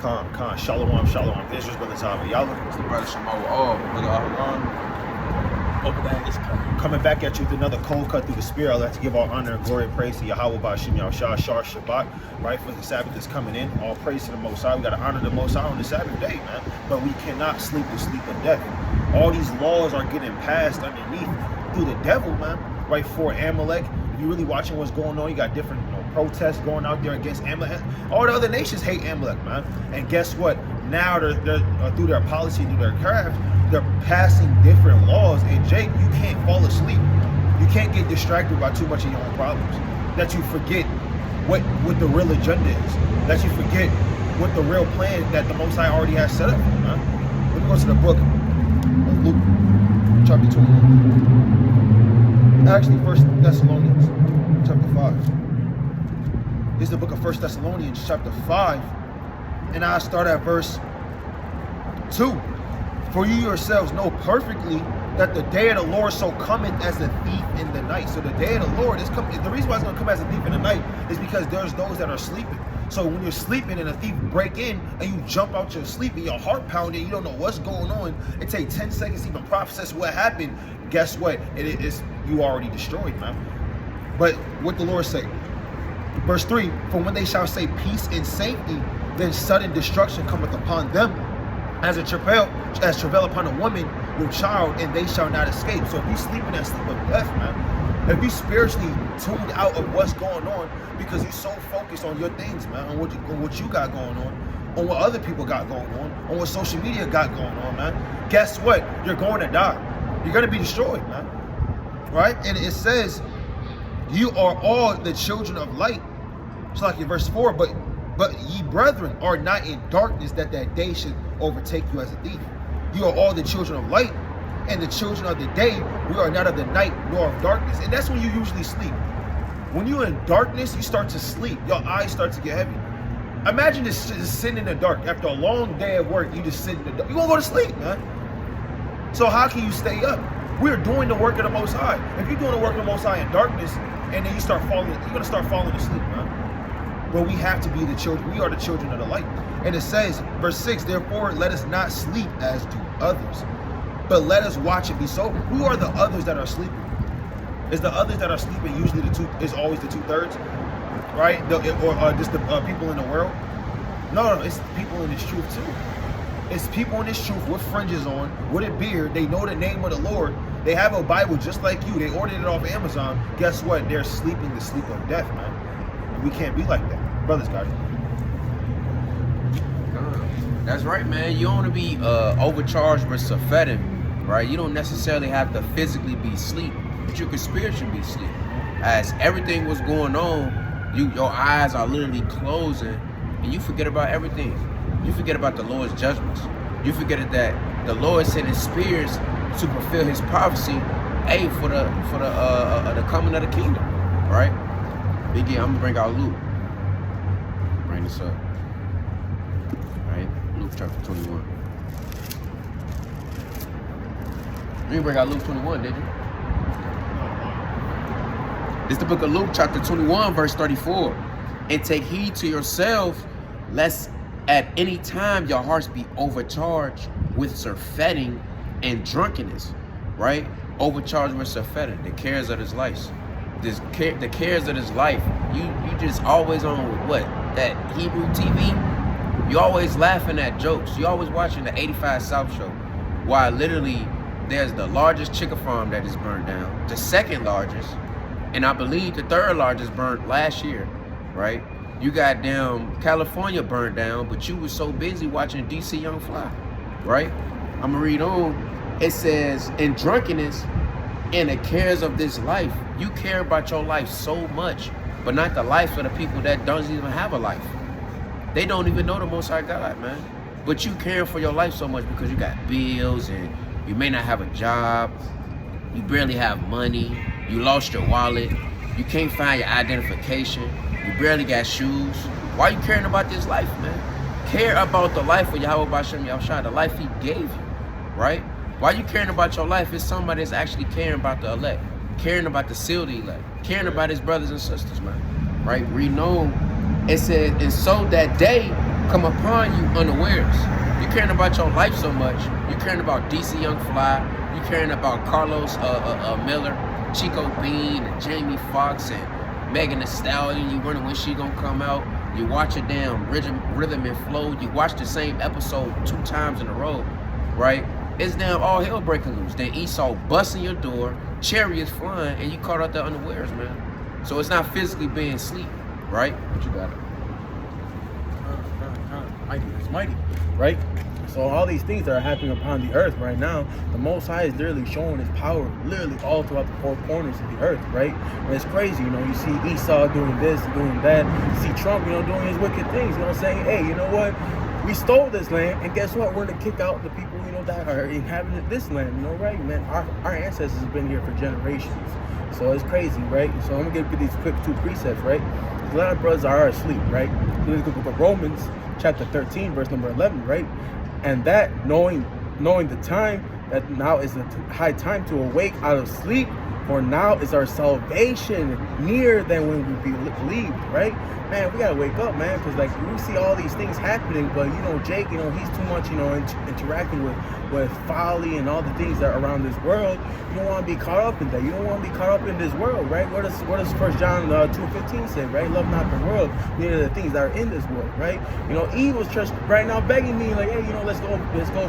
Khan, Shalom, Shalom. Israel's brother Tommy. Y'all It's the brother Shamawa. Oh, brother Aharon. Obadiah is coming back at you with another cold cut through the spirit. I'd like to give all honor and glory and praise to Yahweh Ba'Shem Yahushua Shar Shabbat, right? For the Sabbath is coming in. All praise to the Most High. We got to honor the Most High on the Sabbath day, man. But we cannot sleep the sleep of death. All these laws are getting passed underneath through the devil, man, right? For Amalek. If you're really watching what's going on, you got different protests going out there against Amalek. All the other nations hate Amalek, man. And guess what? Now they're through their policy, through their craft, they're passing different laws. And Jake, you can't fall asleep. You can't get distracted by too much of your own problems. That you forget what the real agenda is. That you forget what the real plan that the Most High already has set up, man. Let me go to the book of Luke, chapter 21. Actually, 1 Thessalonians, chapter 5. This is the book of 1 Thessalonians, chapter 5. And I start at verse 2. For you yourselves know perfectly that the day of the Lord so cometh as a thief in the night. So the day of the Lord is coming. The reason why it's going to come as a thief in the night is because there's those that are sleeping. So when you're sleeping and a thief break in and you jump out your sleep and your heart pounding, you don't know what's going on. It takes 10 seconds to even process what happened. Guess what? It is you already destroyed, man. But what the Lord say? Verse 3, for when they shall say peace and safety, then sudden destruction cometh upon them as travail upon a woman with child, and they shall not escape. So if you sleep in that sleep of death, man, if you spiritually tuned out of what's going on because you're so focused on your things, man, on what you got going on what other people got going on what social media got going on, man, guess what? You're going to die. You're going to be destroyed, man. Right? And it says, you are all the children of light. It's like in verse 4, but ye brethren are not in darkness, that day should overtake you as a thief. You are all the children of light and the children of the day. We are not of the night nor of darkness. And that's when you usually sleep. When you're in darkness, you start to sleep. Your eyes start to get heavy. Imagine just sitting in the dark. After a long day of work, you just sit in the dark. You're going to go to sleep, man. So how can you stay up? We're doing the work of the Most High. If you're doing the work of the Most High in darkness, and then you start falling, you're going to start falling asleep, man. But we have to be the children. We are the children of the light. And it says, verse 6, therefore let us not sleep as do others, but let us watch and be sober. Who are the others that are sleeping? Is the others that are sleeping usually is always the 2/3, right? Or just the people in the world? No, it's people in this truth too. It's people in this truth with fringes on, with a beard. They know the name of the Lord. They have a Bible just like you. They ordered it off Amazon. Guess what? They're sleeping the sleep of death, man. And we can't be like that. Brothers got it. That's right, man. You don't want to be overcharged with Safetim, right? You don't necessarily have to physically be asleep, but you can spiritually be asleep. As everything was going on, your eyes are literally closing, and you forget about everything. You forget about the Lord's judgments. You forget that the Lord sent His spirits to fulfill His prophecy, for the coming of the kingdom, right? Biggie, I'm gonna bring out Luke. Bring this up, right? Luke chapter 21. You didn't bring out Luke 21, did you? It's the book of Luke chapter 21, verse 34. And take heed to yourselves, lest at any time your hearts be overcharged with surfeiting and drunkenness, right? Overcharged with surfeiting, the cares of this life. The cares of this life. You just always on what? That Hebrew TV? You always laughing at jokes. You always watching the 85 South show. While literally there's the largest chicken farm that is burned down, the second largest, and I believe the third largest burned last year, right? You got down California burned down, but you was so busy watching DC Young Fly, right? I'm gonna read on. It says, in drunkenness and the cares of this life. You care about your life so much, but not the life of the people that don't even have a life. They don't even know the Most High God, man. But you care for your life so much because you got bills and you may not have a job. You barely have money. You lost your wallet. You can't find your identification. You barely got shoes. Why are you caring about this life, man? Care about the life of Yahweh Ba'Shem Yahushua, the life He gave you, right? Why are you caring about your life? It's somebody that's actually caring about the elect, caring about the sealed elect, caring about his brothers and sisters, man, right? Read on. It said, and so that day come upon you unawares. You caring about your life so much. You caring about DC Young Fly. You caring about Carlos Miller, Chico Bean, and Jamie Foxx, and Megan Thee Stallion. You wondering when she gonna come out. You watch a damn Rhythm and Flow. You watch the same episode 2 times in a row, right? It's damn all hell breaking loose. Then Esau busting your door, chariots flying, and you caught out there unawares, man. So it's not physically being asleep, right? What you got? Mighty is mighty, right? So all these things that are happening upon the earth right now, the Most High is literally showing his power literally all throughout the 4 corners of the earth, right? And it's crazy, you know, you see Esau doing this, doing that, you see Trump, you know, doing his wicked things, you know, saying, hey, you know what? We stole this land, and guess what? We're gonna kick out the people, you know, that are inhabiting this land, you know, right? Man, our ancestors have been here for generations. So it's crazy, right? So I'm gonna give these quick 2 precepts, right? A lot of brothers are asleep, right? Let's go to Romans chapter 13, verse number 11, right? And that knowing the time, that now is the high time to awake out of sleep, for now is our salvation nearer than when we believed, right? Man, we gotta wake up, man, because like we see all these things happening, but you know, Jake, you know, he's too much, you know, interacting with folly and all the things that are around this world. You don't want to be caught up in that. You don't want to be caught up in this world, right? What does 1 John 2:15 say, right? Love not the world, neither the things that are in this world, right? You know, Eve was just right now begging me, like, hey, you know, let's go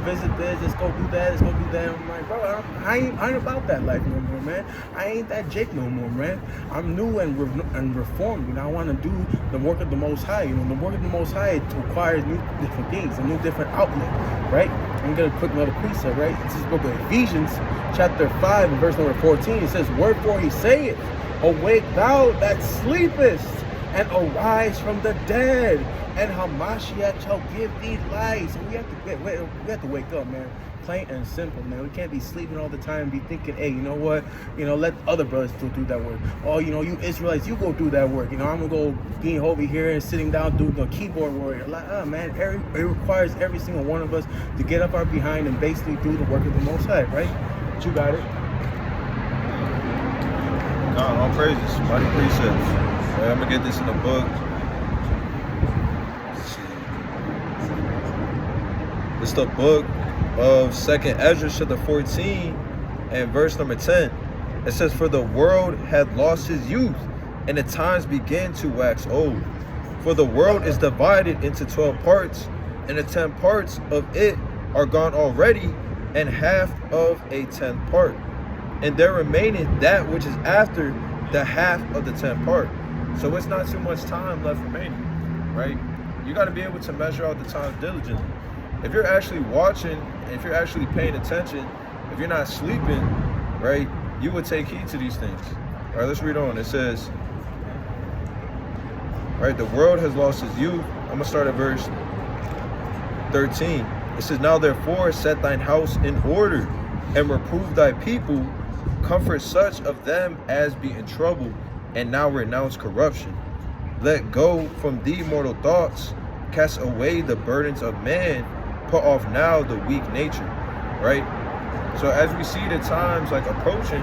visit this, let's go do that, let's go do that. I'm like, bro, I ain't about that life no more, man. I ain't that Jake no more, man. I'm new and reformed. You know, I want to do the work of the Most High. You know, the work of the Most High requires new different things, a new different outlet, right? I'm gonna put another precept, right? This is the book of Ephesians, chapter 5, and verse number 14. It says, wherefore he saith, awake thou that sleepest, and arise from the dead, and Hamashiach shall give thee light. So we have to wake up, man. Plain and simple, man. We can't be sleeping all the time and be thinking, hey, you know what? You know, let other brothers do that work. Oh, you know, you Israelites, you go do that work. You know, I'm gonna go being over here and sitting down doing the keyboard warrior. Like, man, it requires every single one of us to get up our behind and basically do the work of the Most High, right? But you got it. God, all praises, mighty precepts. I'm gonna get this in the book. Let's see. It's the book of 2nd Ezra, chapter 14, and verse number 10. It says, for the world had lost his youth, and the times began to wax old. For the world is divided into 12 parts, and the 10 parts of it are gone already, and half of a 10th part. And there remaineth that which is after the half of the 10th part. So it's not too much time left remaining, right? You got to be able to measure out the time diligently. If you're actually watching, if you're actually paying attention, if you're not sleeping, right, you would take heed to these things. All right, let's read on. It says, right, the world has lost its youth. I'm going to start at verse 13. It says, now therefore set thine house in order, and reprove thy people, comfort such of them as be in trouble, and now renounce corruption. Let go from thee mortal thoughts, cast away the burdens of man, put off now the weak nature, right? So as we see the times like approaching,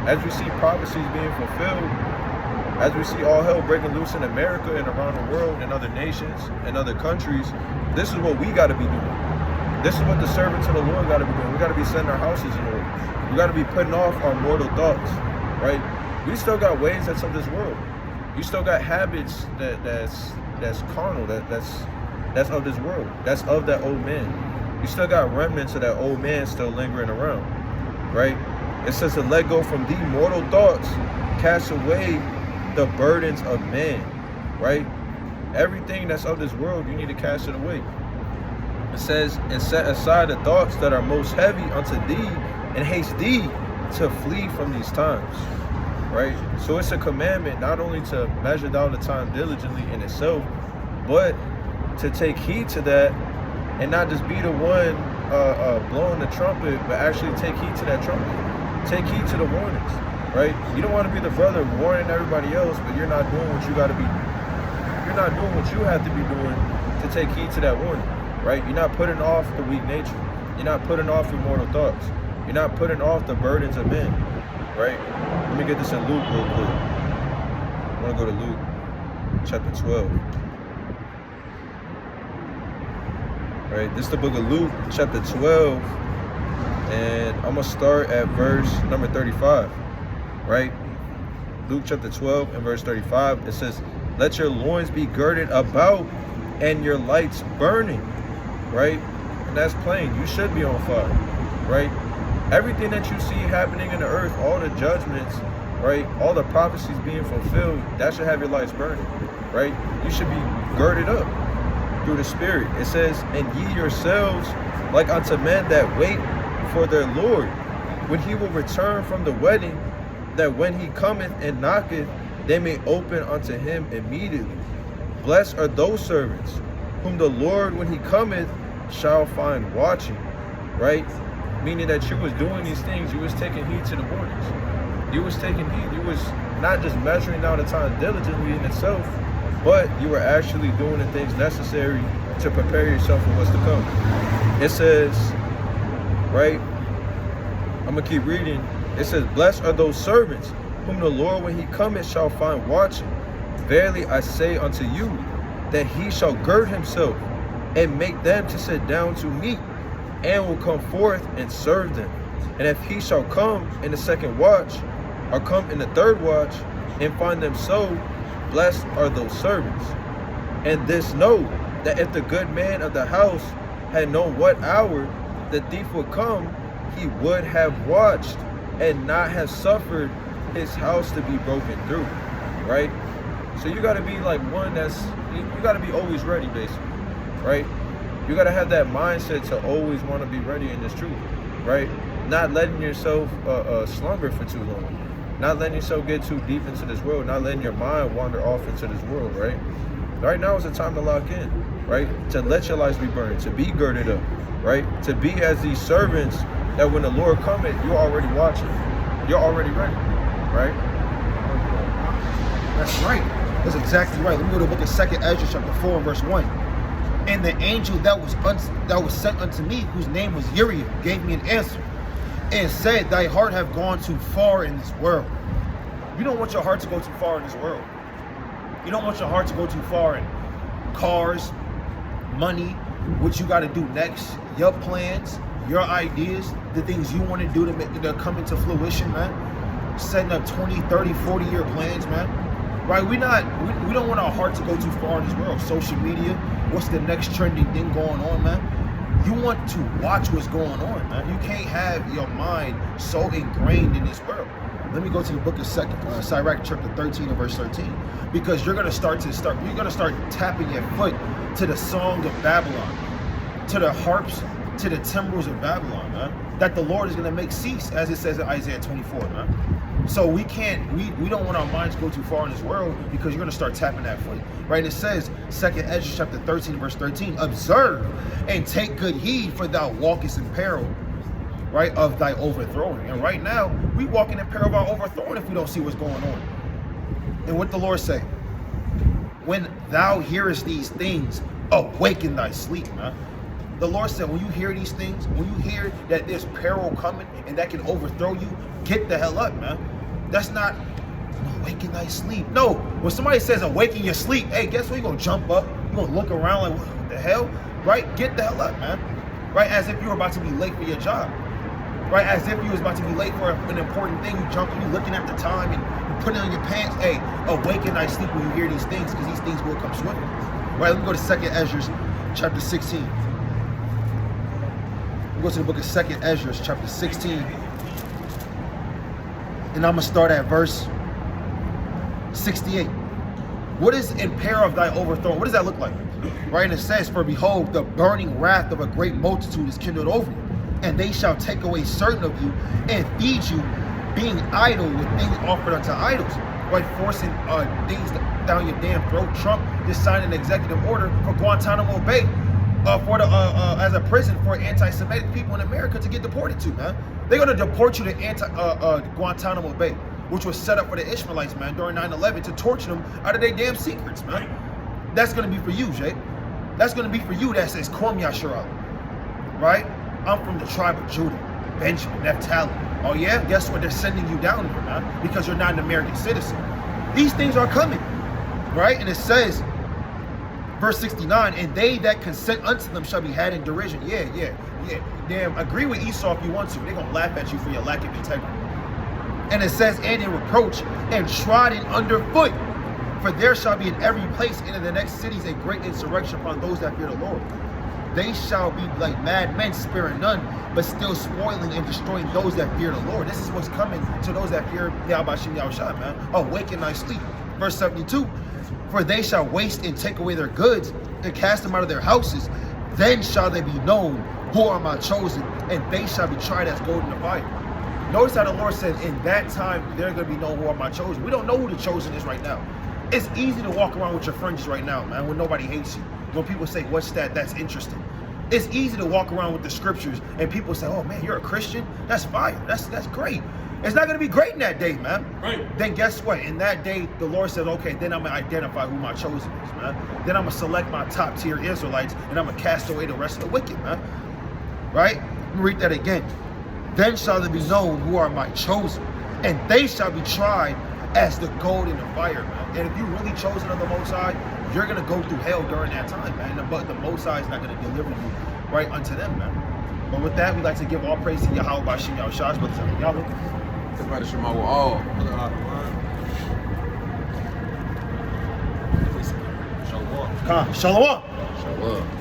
as we see prophecies being fulfilled, as we see all hell breaking loose in America and around the world and other nations and other countries, this is what we got to be doing. This is what the servants of the Lord got to be doing. We got to be setting our houses in order. We got to be putting off our mortal thoughts, right? We still got ways that's of this world. You still got habits that's carnal, that's of this world. That's of that old man. You still got remnants of that old man still lingering around, right? It says to let go from thee mortal thoughts, cast away the burdens of man, right? Everything that's of this world, you need to cast it away. It says, and set aside the thoughts that are most heavy unto thee, and haste thee to flee from these times, right? So it's a commandment not only to measure down the time diligently in itself, but to take heed to that and not just be the one blowing the trumpet, but actually take heed to that trumpet. Take heed to the warnings, right? You don't want to be the brother warning everybody else, but you're not doing what you got to be. You're not doing what you have to be doing to take heed to that warning, right? You're not putting off the weak nature. You're not putting off your mortal thoughts. You're not putting off the burdens of men, right? Let me get this in Luke real quick. I want to go to Luke chapter 12. right? This is the book of Luke, chapter 12, and I'm gonna start at verse number 35, right? Luke chapter 12 and verse 35, it says, let your loins be girded about and your lights burning, right? And that's plain. You should be on fire, right? Everything that you see happening in the earth, all the judgments, right? All the prophecies being fulfilled, that should have your lights burning, right? You should be girded up through the Spirit. It says, and ye yourselves like unto men that wait for their Lord, when he will return from the wedding, that when he cometh and knocketh, they may open unto him immediately. Blessed are those servants whom the Lord, when he cometh, shall find watching, right? Meaning that you was doing these things, you was taking heed to the warnings. You was taking heed. You was not just measuring out the time diligently in itself, but you were actually doing the things necessary to prepare yourself for what's to come. It says, right? I'm gonna keep reading. It says, blessed are those servants whom the Lord, when he cometh, shall find watching. Verily I say unto you, that he shall gird himself and make them to sit down to meat, and will come forth and serve them. And if he shall come in the second watch, or come in the third watch, and find them so, blessed are those servants. And this know, that if the good man of the house had known what hour the thief would come, he would have watched and not have suffered his house to be broken through, right? So you got to be like one that's, you got to be always ready, basically, right? You got to have that mindset to always want to be ready in this truth, right? Not letting yourself slumber for too long, not letting yourself get too deep into this world, not letting your mind wander off into this world, right? Right now is the time to lock in, right? To let your lights be burned, to be girded up, right? To be as these servants that when the Lord cometh, you're already watching, you're already ready, right? That's right. That's exactly right. Let me go to the book of 2nd Ezra, chapter 4, and verse 1. And the angel that was sent unto me, whose name was Uriel, gave me an answer, and said, thy heart have gone too far in this world. You don't want your heart to go too far in this world. You don't want your heart to go too far in cars, money, what you got to do next, your plans, your ideas, the things you want to do to come into fruition, man. Setting up 20, 30, 40-year plans, man. Right? We don't want our heart to go too far in this world. Social media, what's the next trending thing going on, man? You want to watch what's going on, man. You can't have your mind so ingrained in this world. Let me go to the book of Sirach chapter 13 and verse 13, because you're gonna start tapping your foot to the song of Babylon, to the harps, to the timbrels of Babylon, man. That the Lord is gonna make cease, as it says in Isaiah 24, man. So we don't want our minds to go too far in this world, because you're gonna start tapping that foot, right? It says, 2nd Ezra chapter 13 verse 13, observe and take good heed, for thou walkest in peril, right, of thy overthrowing. And right now, we walking in peril of our overthrowing if we don't see what's going on. And what the Lord say? When thou hearest these things, awaken thy sleep, man. The Lord said, when you hear these things, when you hear that there's peril coming and that can overthrow you, get the hell up, man. That's not awaken thy sleep. No, when somebody says awaken your sleep, hey, guess what? You're going to jump up. You're going to look around like, what the hell? Right? Get the hell up, man. Right? As if you were about to be late for your job. Right? As if you was about to be late for an important thing. You jumping, you looking at the time and you putting on your pants. Hey, awaken thy sleep when you hear these things, because these things will come swiftly. Right? Let me go to 2nd Ezra chapter 16. Go to the book of 2nd Ezra, chapter 16. And I'm going to start at verse 68. What is in peril of thy overthrow? What does that look like? Right? And it says, for behold, the burning wrath of a great multitude is kindled over you, and they shall take away certain of you and feed you, being idle with things offered unto idols. Right? Forcing things down your damn throat. Trump just signed an executive order for Guantanamo Bay. As a prison for anti-Semitic people in America to get deported to, man. They're gonna deport you to Guantanamo Bay, which was set up for the Ishmaelites, man, during 9/11 to torture them out of their damn secrets, man. That's gonna be for you, Jay. That's gonna be for you. That says Kom Yasharal, right? I'm from the tribe of Judah, Benjamin, Naphtali. Oh yeah, guess what? They're sending you down here, man, because you're not an American citizen. These things are coming, right? And it says, Verse 69, and they that consent unto them shall be had in derision. Yeah. Damn, agree with Esau if you want to. They're going to laugh at you for your lack of integrity. And it says, and in reproach, and trodden underfoot. For there shall be in every place and in the next cities a great insurrection upon those that fear the Lord. They shall be like mad men, sparing none, but still spoiling and destroying those that fear the Lord. This is what's coming to those that fear Yahbashim Yahushua, man. Awake and thy sleep. Verse 72. For they shall waste and take away their goods and cast them out of their houses. Then shall they be known who are my chosen, and they shall be tried as gold in the fire. Notice how the Lord said, in that time, they're going to be known who are my chosen. We don't know who the chosen is right now. It's easy to walk around with your fringes right now, man, when nobody hates you. When people say, what's that? That's interesting. It's easy to walk around with the scriptures and people say, oh, man, you're a Christian? That's fire. That's great. It's not going to be great in that day, man. Right. Then guess what? In that day, the Lord said, okay, then I'm going to identify who my chosen is, man. Then I'm going to select my top tier Israelites and I'm going to cast away the rest of the wicked, man. Right? Let me read that again. Then shall they be known who are my chosen, and they shall be tried as the gold in the fire, man. And if you're really chosen of the Most High, you're going to go through hell during that time, man. But the Most High is not going to deliver you right unto them, man. But with that, we'd like to give all praise to Yahweh Bashim Yahushua. Everybody Shema with all. Shalom. Shalom.